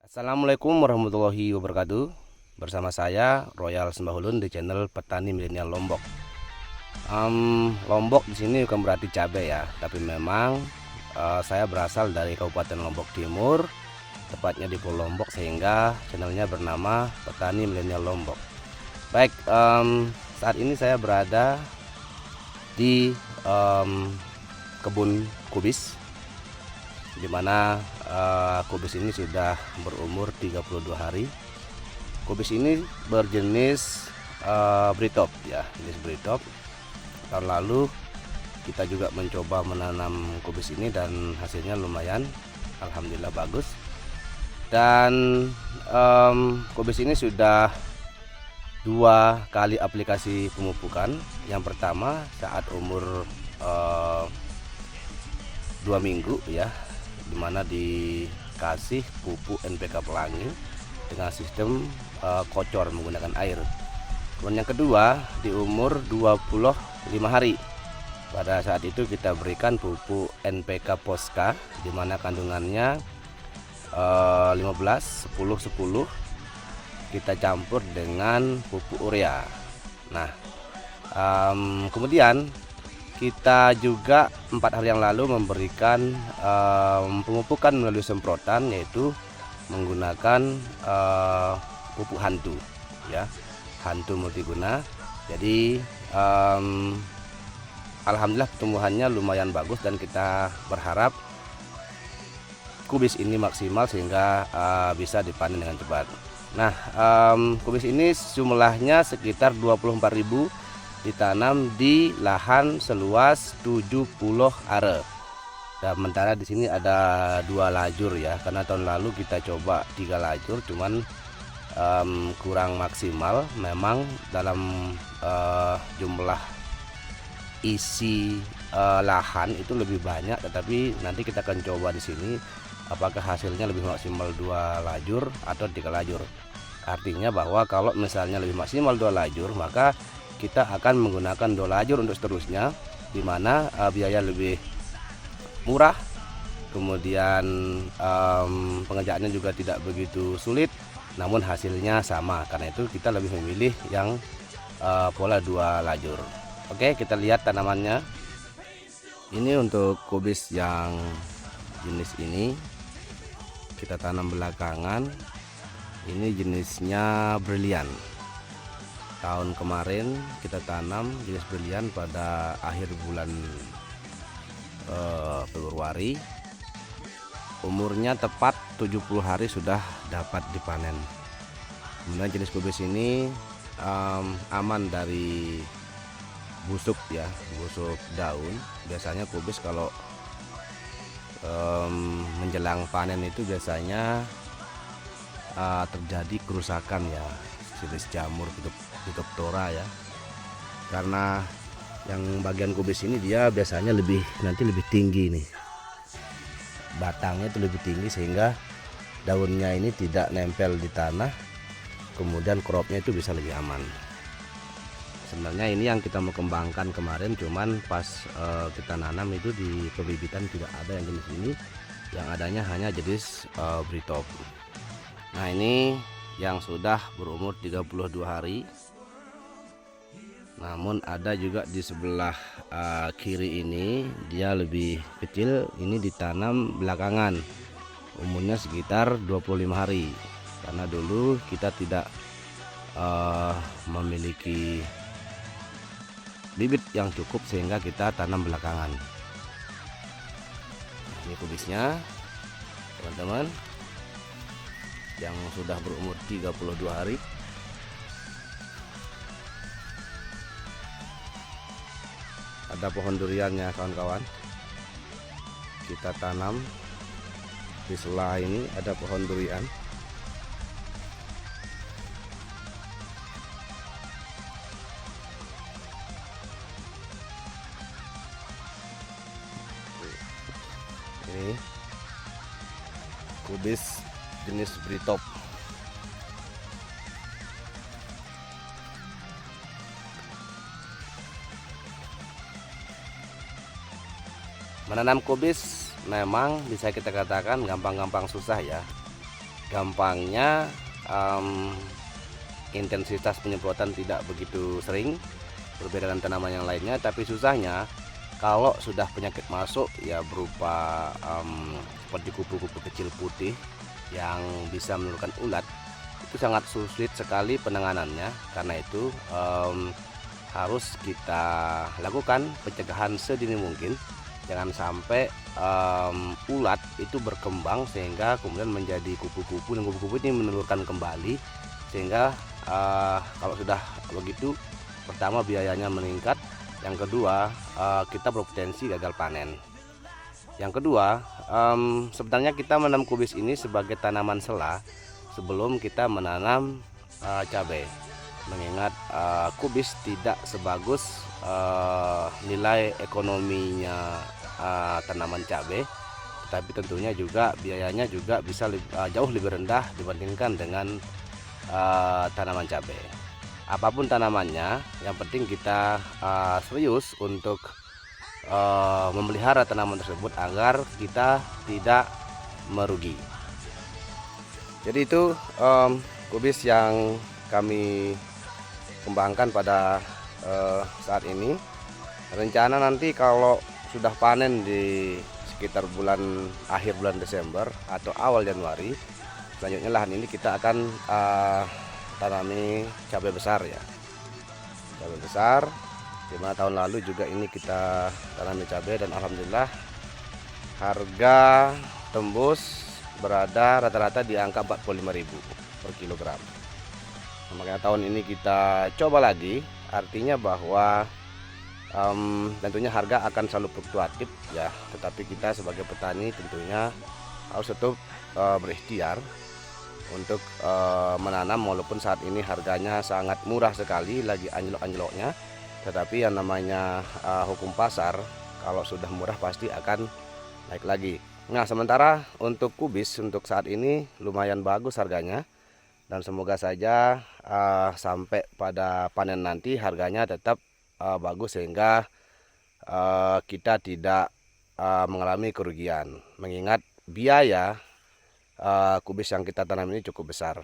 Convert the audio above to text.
Assalamualaikum warahmatullahi wabarakatuh. Bersama saya Royal Sembahulun di channel Petani Milenial Lombok. Lombok di sini bukan berarti cabai ya, tapi memang saya berasal dari Kabupaten Lombok Timur, tepatnya di Pulau Lombok, sehingga channelnya bernama Petani Milenial Lombok. Baik, saat ini saya berada di kebun kubis, dimana kubis ini sudah berumur 32 hari. Kubis ini berjenis Britop ya, jenis Britop. Tahun lalu kita juga mencoba menanam kubis ini dan hasilnya lumayan, alhamdulillah bagus. Dan kubis ini sudah 2 kali aplikasi pemupukan. Yang pertama saat umur 2 minggu ya, dimana dikasih pupuk NPK Pelangi dengan sistem kocor menggunakan air. Kemudian yang kedua di umur 25 hari. Pada saat itu kita berikan pupuk NPK Poska, dimana kandungannya 15 10 10 kita campur dengan pupuk urea. Nah, kemudian kita juga 4 hari yang lalu memberikan pemupukan melalui semprotan, yaitu menggunakan pupuk hantu ya, hantu multiguna. Jadi alhamdulillah pertumbuhannya lumayan bagus dan kita berharap kubis ini maksimal sehingga bisa dipanen dengan cepat. Nah, kubis ini jumlahnya sekitar 24.000, ditanam di lahan seluas 70 are. Dan sementara di sini ada 2 lajur ya, karena tahun lalu kita coba 3 lajur, cuman kurang maksimal. Memang dalam jumlah isi lahan itu lebih banyak, tetapi nanti kita akan coba di sini apakah hasilnya lebih maksimal 2 lajur atau 3 lajur. Artinya bahwa kalau misalnya lebih maksimal 2 lajur, maka kita akan menggunakan 2 lajur untuk seterusnya, dimana biaya lebih murah, kemudian pengerjaannya juga tidak begitu sulit, namun hasilnya sama. Karena itu kita lebih memilih yang pola 2 lajur. Oke, kita lihat tanamannya. Ini untuk kubis yang jenis ini kita tanam belakangan. Ini jenisnya brilian. Tahun kemarin kita tanam jenis brilian pada akhir bulan Februari. Umurnya tepat 70 hari sudah dapat dipanen. Kemudian jenis kubis ini aman dari busuk ya, busuk daun. Biasanya kubis kalau menjelang panen itu biasanya terjadi kerusakan ya, jenis jamur, Phytophthora ya. Karena yang bagian kubis ini dia biasanya lebih tinggi nih, batangnya itu lebih tinggi sehingga daunnya ini tidak nempel di tanah, kemudian cropnya itu bisa lebih aman. Sebenarnya ini yang kita mau kembangkan kemarin, cuman pas kita nanam itu di pembibitan tidak ada yang jenis ini, yang adanya hanya jenis Britop. Nah, ini yang sudah berumur 32 hari. Namun ada juga di sebelah kiri ini, dia lebih kecil. Ini ditanam belakangan, umurnya sekitar 25 hari. Karena dulu kita tidak memiliki bibit yang cukup sehingga kita tanam belakangan. Nah, ini kubisnya teman-teman yang sudah berumur 32 hari. Ada pohon duriannya kawan-kawan, kita tanam di sela ini, ada pohon durian. Ini kubis jenis Britop. Menanam kubis memang bisa kita katakan gampang-gampang susah ya, gampangnya intensitas penyemprotan tidak begitu sering, berbeda dengan tanaman yang lainnya. Tapi susahnya kalau sudah penyakit masuk ya berupa seperti kupu-kupu kecil putih yang bisa menurunkan ulat, itu sangat sulit sekali penanganannya. Karena itu harus kita lakukan pencegahan sedini mungkin. Jangan sampai ulat itu berkembang sehingga kemudian menjadi kupu-kupu, dan kupu-kupu ini menelurkan kembali, sehingga kalau sudah begitu, pertama biayanya meningkat, yang kedua kita berpotensi gagal panen. Yang kedua, sebenarnya kita menanam kubis ini sebagai tanaman sela sebelum kita menanam cabai, mengingat kubis tidak sebagus nilai ekonominya tanaman cabai, tetapi tentunya juga biayanya juga bisa jauh lebih rendah dibandingkan dengan tanaman cabai. Apapun tanamannya, yang penting kita serius untuk memelihara tanaman tersebut agar kita tidak merugi. Jadi itu kubis yang kami kembangkan pada saat ini. Rencana nanti kalau sudah panen di sekitar akhir bulan Desember atau awal Januari, selanjutnya lahan ini kita akan tanami cabai besar ya. Cabai besar, dimana tahun lalu juga ini kita tanami cabai, dan alhamdulillah harga tembus berada rata-rata di angka 45.000 per kilogram. Nah, makanya tahun ini kita coba lagi, artinya bahwa tentunya harga akan selalu fluktuatif ya, tetapi kita sebagai petani tentunya harus tetap berikhtiar untuk menanam, walaupun saat ini harganya sangat murah sekali, lagi anjlok-anjloknya. Tetapi yang namanya hukum pasar, kalau sudah murah pasti akan naik lagi. Nah, sementara untuk kubis untuk saat ini lumayan bagus harganya, dan semoga saja sampai pada panen nanti harganya tetap bagus, sehingga kita tidak mengalami kerugian, mengingat biaya kubis yang kita tanam ini cukup besar.